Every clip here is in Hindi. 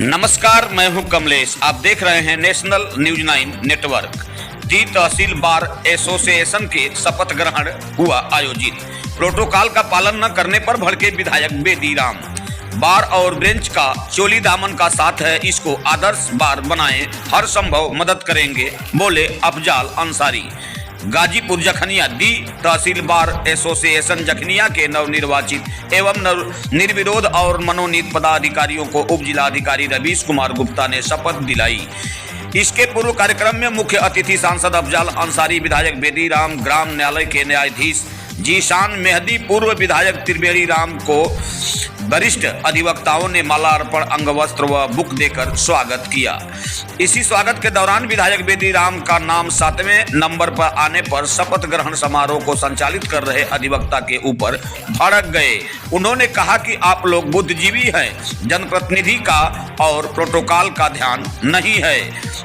नमस्कार, मैं हूं कमलेश। आप देख रहे हैं नेशनल न्यूज 9 नेटवर्क। दी तहसील बार एसोसिएशन के शपथ ग्रहण हुआ आयोजित। प्रोटोकॉल का पालन न करने पर भड़के विधायक बेदी राम। बार और बेंच का चोली दामन का साथ है, इसको आदर्श बार बनाएं, हर संभव मदद करेंगे, बोले अफजाल अंसारी। गाजीपुर जखनिया दी तहसील बार एसोसिएशन जखनिया के नवनिर्वाचित एवं निर्विरोध और मनोनीत पदाधिकारियों को उप जिलाधिकारी रवीश कुमार गुप्ता ने शपथ दिलाई। इसके पूर्व कार्यक्रम में मुख्य अतिथि सांसद अफजाल अंसारी, विधायक बेदी राम, ग्राम न्यायालय के न्यायाधीश जीशान मेहदी, पूर्व विधायक त्रिवेणी राम को वरिष्ठ अधिवक्ताओं ने मालार्पण, अंगवस्त्र व बुक देकर स्वागत किया। इसी स्वागत के दौरान विधायक बेदी राम का नाम 7वें नंबर पर आने पर शपथ ग्रहण समारोह को संचालित कर रहे अधिवक्ता के ऊपर भड़क गए। उन्होंने कहा कि आप लोग बुद्धिजीवी हैं, जनप्रतिनिधि का और प्रोटोकॉल का ध्यान नहीं है।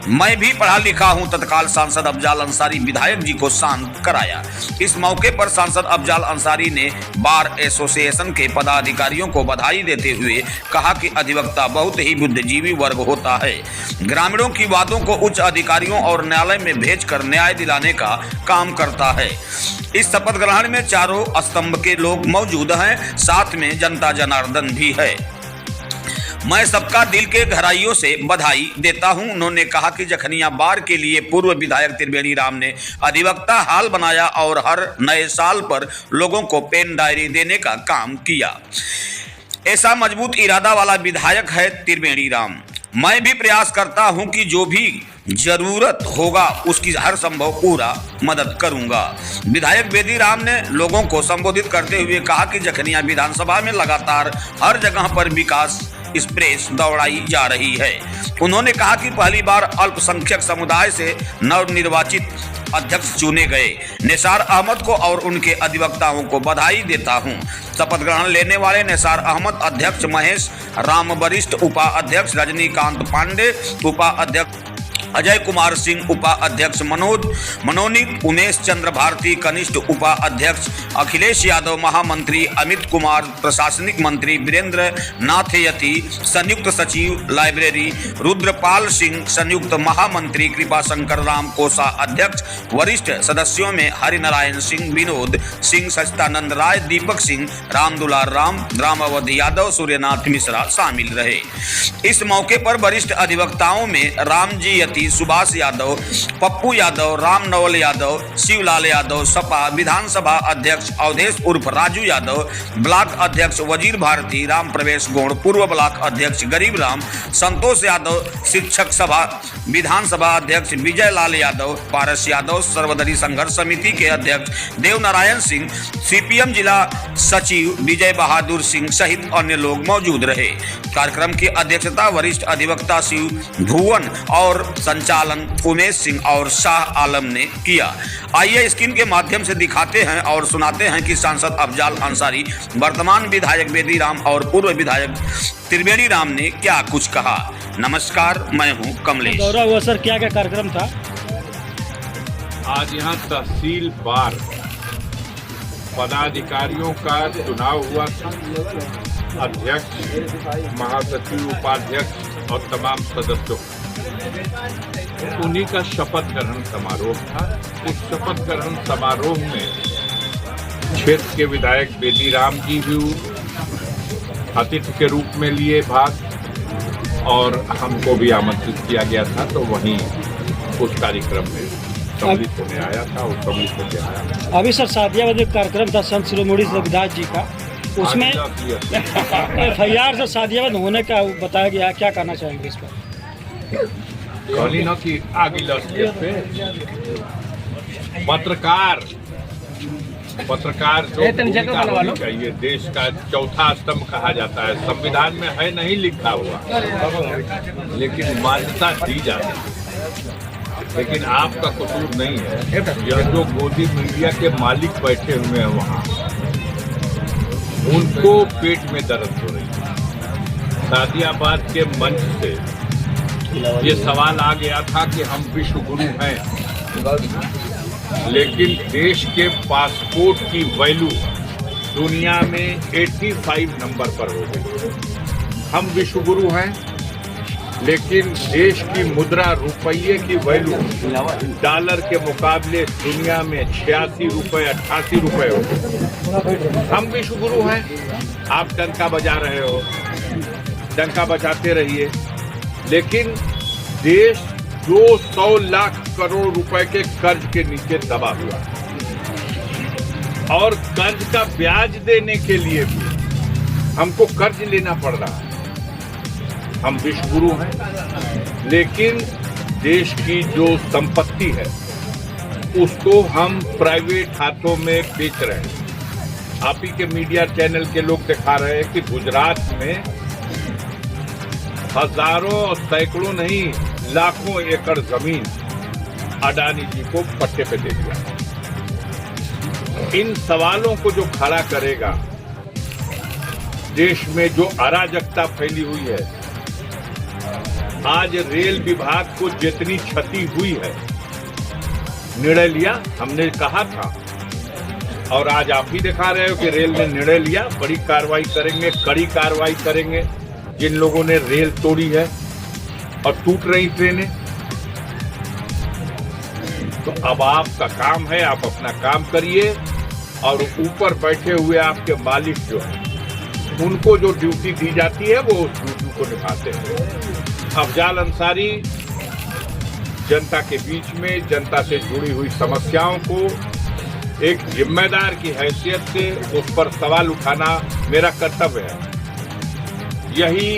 मैं भी पढ़ा लिखा हूं। तत्काल सांसद अफजाल अंसारी विधायक जी को शांत कराया। इस मौके पर सांसद अफजाल अंसारी ने बार एसोसिएशन के पदाधिकारियों को बधाई देते हुए कहा कि अधिवक्ता बहुत ही बुद्धिजीवी वर्ग होता है। ग्रामीणों की बातों को उच्च अधिकारियों और न्यायालय में भेजकर न्याय दिलाने का काम करता है। इस शपथ ग्रहण में चारों स्तंभ के लोग मौजूद हैं, साथ में जनता जनार्दन भी है। मैं सबका दिल के गहराइयों से बधाई देता हूं। उन्होंने कहा कि जखनिया बार के लिए पूर्व विधायक त्रिवेणी राम ने अधिवक्ता हाल बनाया और हर नए साल पर लोगों को पेन डायरी देने का काम किया। ऐसा मजबूत इरादा वाला विधायक है त्रिवेणी राम। मैं भी प्रयास करता हूं कि जो भी जरूरत होगा उसकी हर संभव पूरा मदद करूंगा। विधायक बेदी राम ने लोगों को संबोधित करते हुए कहा कि जखनिया विधानसभा में लगातार हर जगह पर विकास एक्सप्रेस दौड़ाई जा रही है। उन्होंने कहा कि पहली बार अल्पसंख्यक समुदाय से नवनिर्वाचित अध्यक्ष चुने गए निसार अहमद को और उनके अधिवक्ताओं को बधाई देता हूं। शपथ ग्रहण लेने वाले निसार अहमद अध्यक्ष, महेश राम वरिष्ठ उपाध्यक्ष, रजनीकांत पांडे उपाध्यक्ष, अजय कुमार सिंह उपाध्यक्ष, मनोनीत उमेश चंद्र भारती कनिष्ठ उपाध्यक्ष, अखिलेश यादव महामंत्री, अमित कुमार प्रशासनिक मंत्री, वीरेंद्र नाथ यति संयुक्त सचिव लाइब्रेरी, रुद्रपाल सिंह संयुक्त महामंत्री, कृपा शंकर राम कोषा अध्यक्ष। वरिष्ठ सदस्यों में हरिनारायण सिंह, विनोद सिंह, सचिदानंद राय, दीपक सिंह, रामदुलार राम अवधि यादव, सूर्यनाथ मिश्रा शामिल रहे। इस मौके पर वरिष्ठ अधिवक्ताओं में रामजी यति, सुभाष यादव, पप्पू यादव, राम नवल यादव, शिवलाल यादव, सपा विधानसभा अध्यक्ष अवधेश उर्फ राजू यादव, ब्लॉक अध्यक्ष वजीर भारती, राम प्रवेश गौड़, पूर्व ब्लॉक अध्यक्ष गरीब राम, संतोष यादव, शिक्षक सभा विधानसभा अध्यक्ष विजय लाल यादव, पारस यादव, सर्वदलीय संघर्ष समिति के अध्यक्ष देवनारायण सिंह, सीपीएम जिला सचिव विजय बहादुर सिंह सहित अन्य लोग मौजूद रहे। कार्यक्रम की अध्यक्षता वरिष्ठ अधिवक्ता शिव भुवन और संचालन उमेश सिंह और शाह आलम ने किया। आइए स्क्रीन के माध्यम से दिखाते हैं और सुनाते हैं कि सांसद अफजाल अंसारी, वर्तमान विधायक बेदी राम और पूर्व विधायक त्रिवेणी राम ने क्या कुछ कहा। नमस्कार, मैं हूं कमलेश। दौरा हुआ सर, क्या क्या कार्यक्रम था? आज यहाँ तहसील बार पदाधिकारियों का चुनाव हुआ था। अध्यक्ष, महासचिव, उपाध्यक्ष और तमाम सदस्यों, उन्हीं का शपथ ग्रहण समारोह था। उस शपथ ग्रहण समारोह में क्षेत्र के विधायक बेदी राम जी भी अतिथि के रूप में लिए भाग और हमको भी आमंत्रित किया गया था, तो वहीं उस कार्यक्रम में सम्मिलित होने आया था और सम्मिलित होने आया। अभी सर शादियाबाद में कार्यक्रम था संत शिरोमणि रविदास जी का, उसमें FIR से शादियाबाद होने का बताया गया। क्या कहना चाहेंगे इस पर? पत्रकार जो होनी चाहिए, देश का चौथा स्तंभ कहा जाता है। संविधान में है नहीं लिखा हुआ, लेकिन मान्यता दी जाती है। लेकिन आपका कसूर नहीं है। यह जो गोदी मीडिया के मालिक बैठे हुए हैं वहाँ, उनको पेट में दर्द हो रही है। शादियाबाद के मंच से ये सवाल आ गया था कि हम विश्व गुरु हैं, लेकिन देश के पासपोर्ट की वैल्यू दुनिया में 85 नंबर पर हो गई। हम विश्व गुरु हैं, लेकिन देश की मुद्रा रुपये की वैल्यू डॉलर के मुकाबले दुनिया में 86 रुपये 88 रुपये हो। हम विश्वगुरु हैं, आप डंका बजा रहे हो, डंका बजाते रहिए, लेकिन देश 200 लाख करोड़ रुपए के कर्ज के नीचे दबा हुआ है और कर्ज का ब्याज देने के लिए भी हमको कर्ज लेना पड़ रहा है। हम विश्वगुरु हैं, लेकिन देश की जो संपत्ति है उसको हम प्राइवेट हाथों में बेच रहे हैं। आप ही के मीडिया चैनल के लोग दिखा रहे हैं कि गुजरात में हजारों और सैकड़ों नहीं लाखों एकड़ जमीन अडानी जी को पट्टे पे दे दिया। इन सवालों को जो खड़ा करेगा, देश में जो अराजकता फैली हुई है, आज रेल विभाग को जितनी क्षति हुई है, निर्णय लिया, हमने कहा था और आज आप ही दिखा रहे हो कि रेल ने निर्णय लिया, बड़ी कार्रवाई करेंगे, कड़ी कार्रवाई करेंगे जिन लोगों ने रेल तोड़ी है और टूट रही ट्रेनें। तो अब आपका काम है, आप अपना काम करिए और ऊपर बैठे हुए आपके मालिक जो है उनको जो ड्यूटी दी जाती है वो उस ड्यूटी को निभाते हैं। अफजाल अंसारी जनता के बीच में जनता से जुड़ी हुई समस्याओं को एक जिम्मेदार की हैसियत से उस पर सवाल उठाना मेरा कर्तव्य है। यही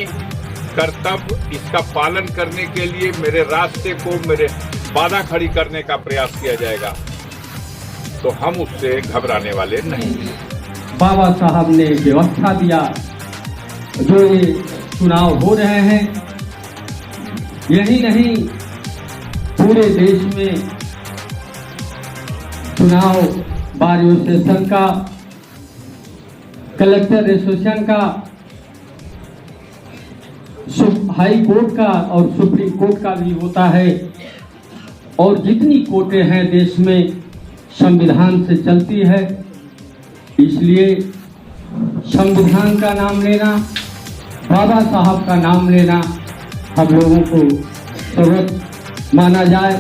कर्तव्य, इसका पालन करने के लिए मेरे रास्ते को, मेरे बाधा खड़ी करने का प्रयास किया जाएगा, तो हम उससे घबराने वाले नहीं। बाबा साहब ने व्यवस्था दिया, जो ये चुनाव हो रहे हैं, यही नहीं पूरे देश में चुनाव बार एसोसिएशन का, कलेक्टर एसोसिएशन का, हाई कोर्ट का और सुप्रीम कोर्ट का भी होता है। और जितनी कोर्टें हैं देश में संविधान से चलती है, इसलिए संविधान का नाम लेना, बाबा साहब का नाम लेना हम लोगों को जरूरत माना जाए।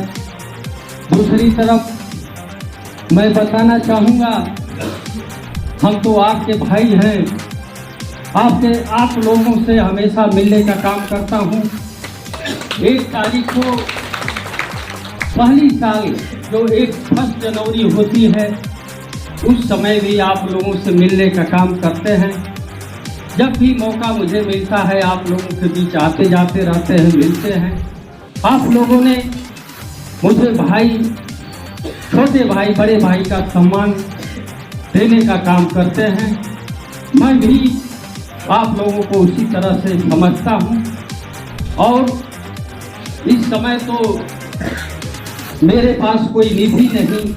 दूसरी तरफ मैं बताना चाहूँगा, हम तो आपके भाई हैं, आप लोगों से हमेशा मिलने का काम करता हूँ। 1 तारीख को पहली साल जो 1 जनवरी होती है, उस समय भी आप लोगों से मिलने का काम करते हैं। जब भी मौका मुझे मिलता है आप लोगों के बीच आते जाते रहते हैं, मिलते हैं। आप लोगों ने मुझे भाई, छोटे भाई, बड़े भाई का सम्मान देने का काम करते हैं। मैं भी आप लोगों को उसी तरह से समझता हूँ। और इस समय तो मेरे पास कोई निधि नहीं,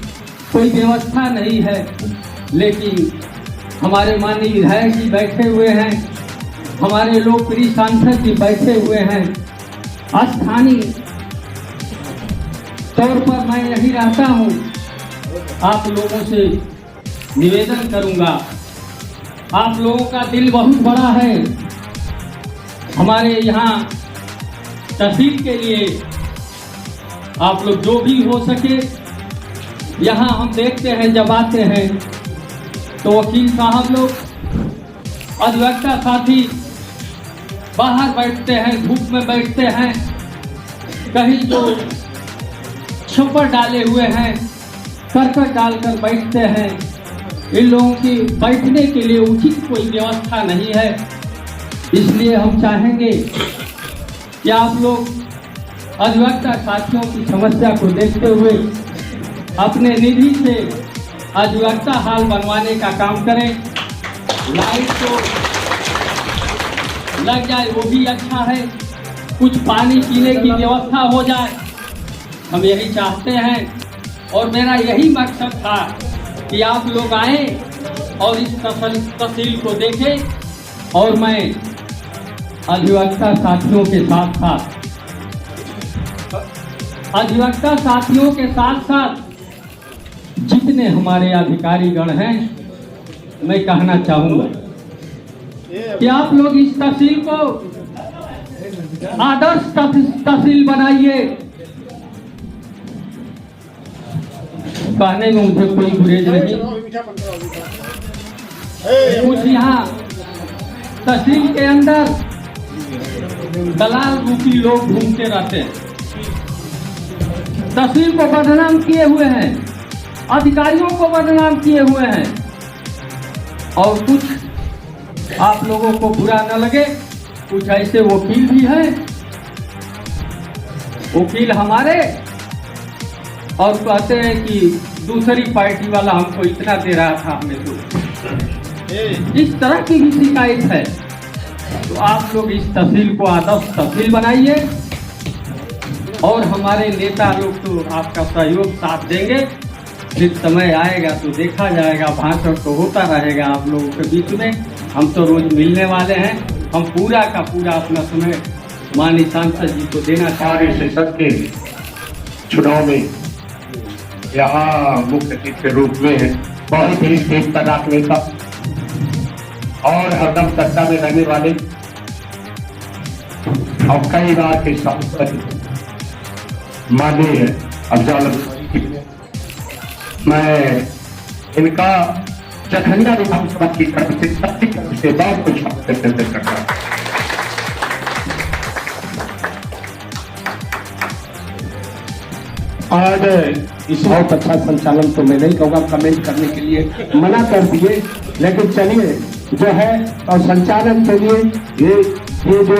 कोई व्यवस्था नहीं है, लेकिन हमारे माननीय विधायक जी बैठे हुए हैं, हमारे लोकप्रिय सांसद जी बैठे हुए हैं। स्थानीय तौर पर मैं यही रहता हूँ, आप लोगों से निवेदन करूँगा, आप लोगों का दिल बहुत बड़ा है। हमारे यहाँ तहसील के लिए आप लोग जो भी हो सके, यहाँ हम देखते हैं जब आते हैं तो वकील साहब लोग, अधिवक्ता साथी बाहर बैठते हैं, धूप में बैठते हैं, कहीं तो छप्पर डाले हुए हैं, करकट डालकर बैठते हैं। इन लोगों की बैठने के लिए उचित कोई व्यवस्था नहीं है। इसलिए हम चाहेंगे कि आप लोग अधिवक्ता साथियों की समस्या को देखते हुए अपने निधि से अधिवक्ता हाल बनवाने का काम करें। लाइट तो लग जाए वो भी अच्छा है, कुछ पानी पीने की व्यवस्था हो जाए, हम यही चाहते हैं। और मेरा यही मकसद था कि आप लोग आए और इस तहसील को देखें। और मैं अधिवक्ता साथियों के साथ साथ जितने हमारे अधिकारीगण हैं, मैं कहना चाहूँगा कि आप लोग इस तहसील को आदर्श तहसील बनाइए। कहने में मुझे कोई गुरेज नहीं। कुछ यहाँ तहसील के अंदर दलाल रूपी लोग घूमते रहते हैं, तहसील को बदनाम किए हुए हैं, अधिकारियों को बदनाम किए हुए हैं। और कुछ आप लोगों को बुरा न लगे, कुछ ऐसे वकील भी हैं, वकील हमारे, और कहते हैं कि दूसरी पार्टी वाला हमको इतना दे रहा था, हमें तो इस तरह की भी शिकायत है। तो आप लोग इस तहसील को आदर्श तहसील बनाइए और हमारे नेता लोग तो आपका सहयोग साथ देंगे। फिर समय आएगा तो देखा जाएगा, भाषण तो होता रहेगा आप लोगों के बीच में। हम तो रोज मिलने वाले हैं, हम पूरा का पूरा अपना समय माननीय सांसद जी को देना चाह रहे हैं। सेशन के चुनाव में यहाँ मुख्य अतिथि के रूप में बहुत ही तेज तर्राक नेता और हरदम सत्ता में रहने वाले और कई बार के सांसद माननीय अफजल, मैं इनका जखनिया विधानसभा की तरफ से सबकी तरफ से बहुत कुछ अभिनंदन करता हूँ। आज इस बहुत अच्छा संचालन तो मैं नहीं कहूँगा, कमेंट करने के लिए मना कर दिए, लेकिन चलिए जो है और संचालन के लिए ये जो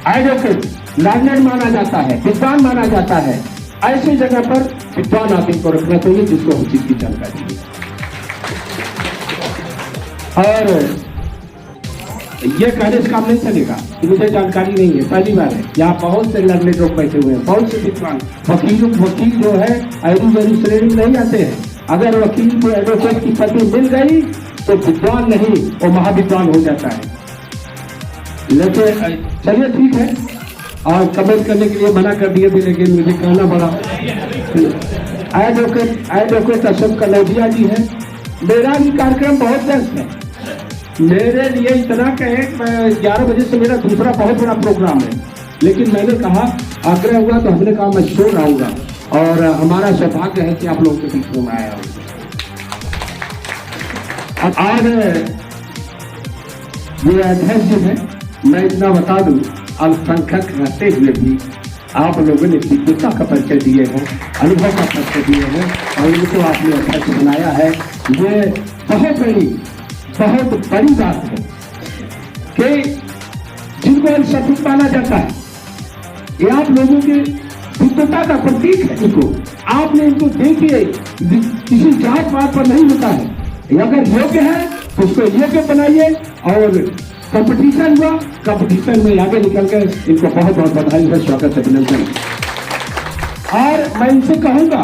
एडवोकेट लर्नर माना जाता है, विद्वान माना जाता है, ऐसी जगह पर विद्वान आदमी को रखना चाहिए जिसको उस चीज की जानकारी है। और ये कहने से काम नहीं चलेगा कि मुझे जानकारी नहीं है। पहली बार है यहाँ बहुत से लर्नर लोग बैठे हुए हैं, बहुत से विद्वान वकील जो है ऐसी श्रेणी में नहीं आते हैं। अगर वकील को एडवोकेट की पदवी मिल गई तो विद्वान नहीं, वो महाविद्वान हो जाता है। लेकिन चलिए ठीक है, और कमेंट करने के लिए मना कर दिए भी, लेकिन मुझे कहना पड़ा। एडवोकेट अशोक कनौजिया जी है। मेरा भी कार्यक्रम बहुत व्यस्त है, मेरे लिए इतना कहे 11 बजे से मेरा दूसरा बहुत बड़ा प्रोग्राम है, लेकिन मैंने कहा, आग्रह हुआ तो हमने कहा मैं शोर आऊंगा, और हमारा सौभाग्य है कि आप लोगों के बीच में आया हूँ। आज ये अध्यक्ष जी है, मैं इतना बता दूं, अल्पसंख्यक रहते हुए भी आप लोगों ने विद्वता का परिचय दिए हैं, अनुभव का परिचय दिए हैं, और इनको आपने अध्यक्ष बनाया है। ये बहुत बड़ी बात है कि जिनको अल्पसंख्यक माना जाता है, ये आप लोगों के विद्वता का प्रतीक है। इनको आपने इनको देखिए, किसी जात पात पर नहीं होता है, अगर योग्य है तो उसको योग्य बनाइए। और कंपटीशन हुआ, कंपटीशन में आगे निकल कर इनको बहुत बहुत बधाई है, स्वागत अभिनंदन। और मैं इनसे कहूंगा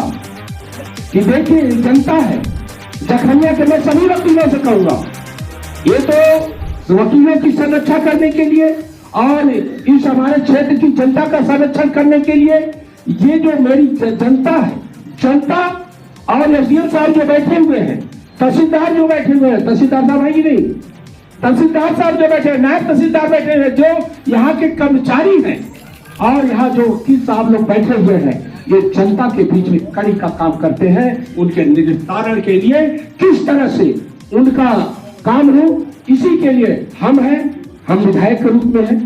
कि देखिए जनता है, जखनिया के मैं सभी वकीलों से कहूंगा, ये तो वकीलों की संरक्षा करने के लिए और इस हमारे क्षेत्र की जनता का संरक्षण करने के लिए, ये जो मेरी जनता है, जनता और एसडीएम साहब जो बैठे हुए हैं, तहसीलदार जो बैठे हुए हैं, तहसीलदार साहब है कि नहीं, तहसीलदार साहब जो बैठे हैं, नायब तहसीलदार बैठे हैं, जो यहाँ के कर्मचारी हैं, और यहाँ जो वकील साहब लोग बैठे हुए हैं, ये जनता के बीच में कड़ी का काम करते हैं। उनके निस्तारण के लिए किस तरह से उनका काम हो, इसी के लिए हम हैं, हम विधायक के रूप में हैं।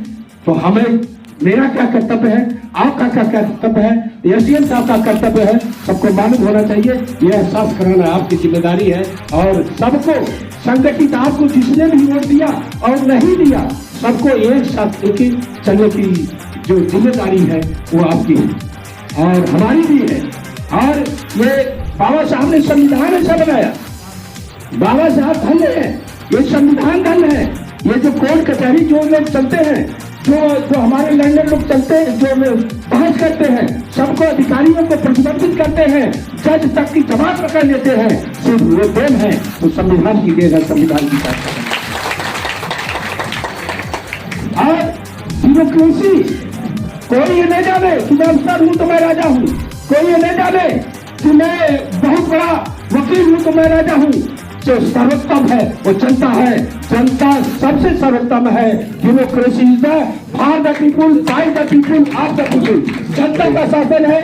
तो हमें, मेरा क्या कर्तव्य है, आपका क्या कर्तव्य है, एसडीएम साहब का कर्तव्य है, सबको मालूम होना चाहिए। यह एहसास कराना आपकी जिम्मेदारी है, और सबको संगठित, आपको जिसने भी वोट दिया और नहीं दिया, सबको एक साथ लेके चलने की जो जिम्मेदारी है वो आपकी है और हमारी भी है। और ये बाबा साहब ने संविधान ऐसा बनाया, बाबा साहब धन्य है, ये संविधान धन्य है। ये जो कोर्ट कचहरी जो लोग चलते हैं, जो हमारे लंदन लोग चलते हैं, जो बहस करते हैं, सबको अधिकारियों को प्रतिबंधित करते हैं, जज तक की जमात पकड़ लेते हैं, सिर्फ वो देन है तो संविधान की देन है, संविधान की बात। और डेमोक्रेसी, कोई ये नहीं जाने कि मैं अफसर हूं तो मैं राजा हूं, कोई ये नहीं जाने कि मैं बहुत बड़ा वकील हूं तो मैं राजा हूं। जो सर्वोत्तम है वो जनता है, जनता सबसे सर्वोत्तम है। Democracy is the for the people, by the people, of the people. जनता का शासन है।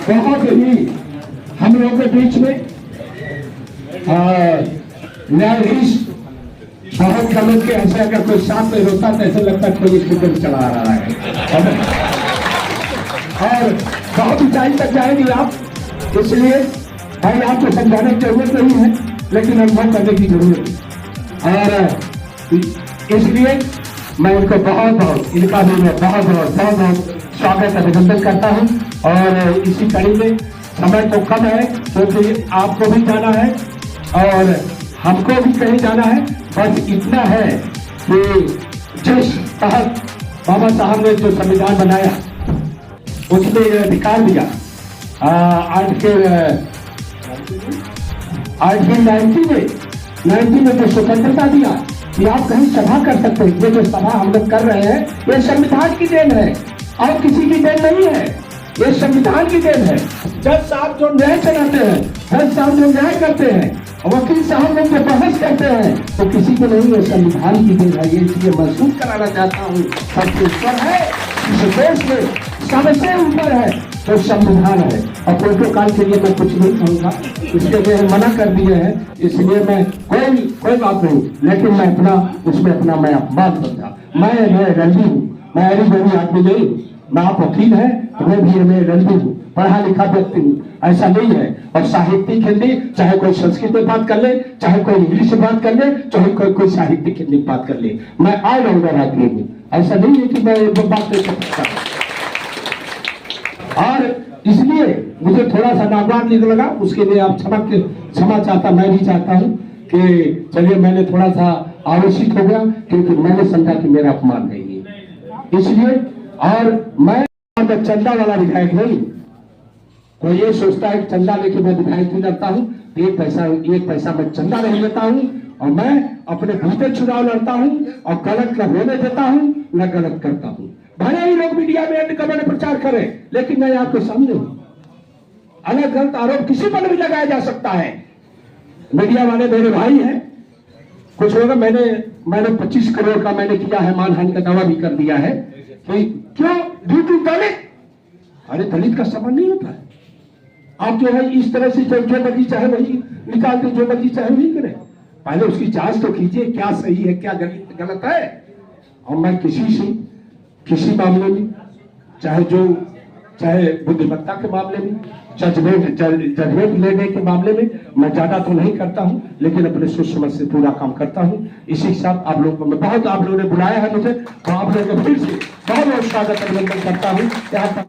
बहुत ही हम लोगों के बीच में न्यायाधीश बहुत गलत के ऐसे अगर कोई साथ में होता तो ऐसा लगता कोई फिल्म चला रहा है और बहुत ऊंचाई तक जाएंगे आप। इसलिए भाई आपको समझाने की जरूरत नहीं है, लेकिन अनुभव करने की जरूरत है। और इसलिए मैं इनको इनका भी मैं बहुत स्वागत अभिनंदन करता हूं। और इसी कड़ी में समय तो कम है क्योंकि आपको भी जाना है और हमको भी कहीं जाना है। बस इतना है कि जिस तहत बाबा साहब ने जो संविधान बनाया उसमें यह अधिकार दिया आर्टिकल 90 में जो स्वतंत्रता दिया कि आप कहीं सभा कर सकते हैं। ये जो सभा हम लोग कर रहे हैं ये संविधान की देन है और किसी की देन नहीं है, ये संविधान की देन है। जज साहब जो न्याय चलाते हैं, जज साहब जो न्याय करते हैं, वकील साहब लोग जो बहस करते हैं, तो किसी को नहीं, ये संविधान की देन है। ये इसलिए महसूस कराना चाहता हूँ सबसे ऊपर है, इस देश में सबसे ऊपर है तो संविधान है। और प्रोटोकॉल के लिए मैं कुछ नहीं कहूँगा, इसके लिए मना कर दिए हैं, इसलिए मैं कोई बात नहीं, लेकिन मैं मैं अपमान करता। मैं रणजी हूँ, मैं अरे बड़ी आदमी नहीं हूँ। मैं आप वकील है, मैं भी रणजी हूँ, पढ़ा लिखा व्यक्ति हूँ, ऐसा नहीं है। और साहित्यिक हिंदी, चाहे कोई संस्कृत में बात कर ले, चाहे कोई इंग्लिश में बात कर ले, चाहे कोई साहित्यिक हिंदी में बात कर ले, मैं ऑलराउंडर आदमी हूँ। ऐसा नहीं है कि मैं बात नहीं कर सकता। और इसलिए मुझे थोड़ा सा नागवान लगा, उसके लिए आप क्षमा चाहता, मैं भी चाहता हूँ कि चलिए मैंने थोड़ा सा आवेशित हो गया क्योंकि मैंने समझा कि मेरा अपमान नहीं है, इसलिए। और मैं चंदा वाला विधायक नहीं, कोई ये सोचता है कि चंदा लेके मैं विधायक नहीं करता हूँ, एक पैसा मैं चंदा नहीं लेता हूँ और मैं अपने भीतर चुनाव लड़ता हूँ और गलत न होने देता हूँ न गलत करता हूँ। भले ही लोग मीडिया में अंडकवर प्रचार करें, लेकिन मैं आपको सामने हूं। अलग गलत आरोप किसी पर भी लगाया जा सकता है। मीडिया वाले मेरे भाई हैं, कुछ होगा मैंने 25 करोड़ का मैंने किया है मानहानि का दावा भी कर दिया है कि क्यों ड्यू टू दलित। अरे दलित का संबंध नहीं होता है। आप जो है इस तरह से जो मर्जी चाहे वही निकालते, जो मर्जी चाहे वही करें। पहले उसकी जांच तो कीजिए, क्या सही है क्या गलत है। और मैं किसी मामले में चाहे बुद्धिमत्ता के मामले में, जजमेंट लेने के मामले में मैं ज्यादा तो नहीं करता हूं, लेकिन अपने सोच समझ से पूरा काम करता हूं। इसी के साथ आप लोगों ने बुलाया है मुझे, तो आप लोगों को फिर से बहुत स्वागत अभिनंदन करता हूं।